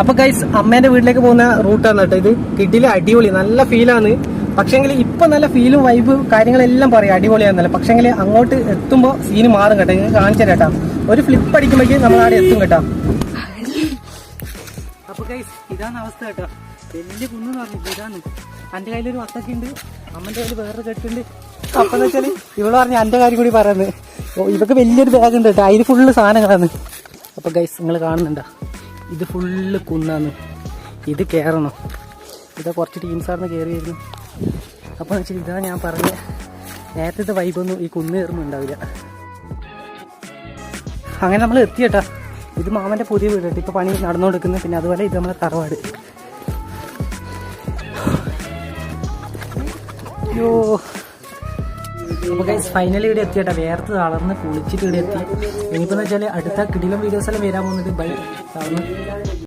അപ്പൊ ഗൈസ് അമ്മേന്റെ വീട്ടിലേക്ക് പോകുന്ന റൂട്ടാണ് കേട്ടോ ഇത്. കിടില് അടിപൊളി നല്ല ഫീലാണ്. പക്ഷെങ്കിൽ ഇപ്പൊ നല്ല ഫീലും വൈബ് കാര്യങ്ങളെല്ലാം പറയാം അടിപൊളിയാന്നല്ല. പക്ഷെങ്കിൽ അങ്ങോട്ട് എത്തുമ്പോ സീന് മാറും കേട്ടോ. നിങ്ങൾ കാണിച്ചു തരാം. ഒരു ഫ്ലിപ്പ് അടിക്കുമ്പോഴേക്കും നമ്മൾ അവിടെ എത്തും കേട്ടോ. അപ്പൊ ഗൈസ് ഇതാണ് അവസ്ഥ കേട്ടോ. വലിയ കുന്നെന്ന് പറഞ്ഞു ഇതാണ്. എന്റെ കയ്യിലൊരു വട്ടൊക്കെ ഉണ്ട്, അമ്മന്റെ കയ്യിൽ വേറൊരു കെട്ടുണ്ട്. അപ്പൊ എന്ന് വെച്ചാല് ഇവള് പറഞ്ഞ എന്റെ കാര്യം കൂടി പറയുന്നത്. ഇതൊക്കെ വലിയൊരു ബാഗ് ഉണ്ട് കേട്ടോ, അതിൽ ഫുള്ള് സാധനങ്ങളാണ്. അപ്പൊ ഗൈസ് നിങ്ങൾ കാണുന്നുണ്ടോ, ഇത് ഫുള്ള് കുന്നാണ്. ഇത് കയറണം. ഇതാ കുറച്ച് ടീംസാർന്ന് കയറിയായിരുന്നു. അപ്പോൾ എന്ന് വെച്ചാൽ ഇതാ ഞാൻ പറഞ്ഞ നേരത്തെ വൈബൊന്നും ഈ കുന്ന് കയറുമ്പോൾ ഉണ്ടാവില്ല. അങ്ങനെ നമ്മൾ എത്തിയേട്ടാ. ഇത് മാമൻ്റെ പുതിയ വീട് കേട്ടോ, ഇപ്പോൾ പണി നടന്നുകൊടുക്കുന്നത്. പിന്നെ അതുപോലെ ഇത് നമ്മളെ തറവാട്. അയ്യോ. അപ്പോൾ ഗൈസ് ഫൈനലി ഇവിടെ എത്തിയേട്ടാ. വേർത്ത് തളർന്ന് കുളിച്ചിട്ട് ഇവിടെ എത്തി. ഇനിയിപ്പോൾ എന്ന് വെച്ചാൽ അടുത്ത കിടിലം വീഡിയോസ് എല്ലാം വരാൻ പോകുന്നത്. ബൈ.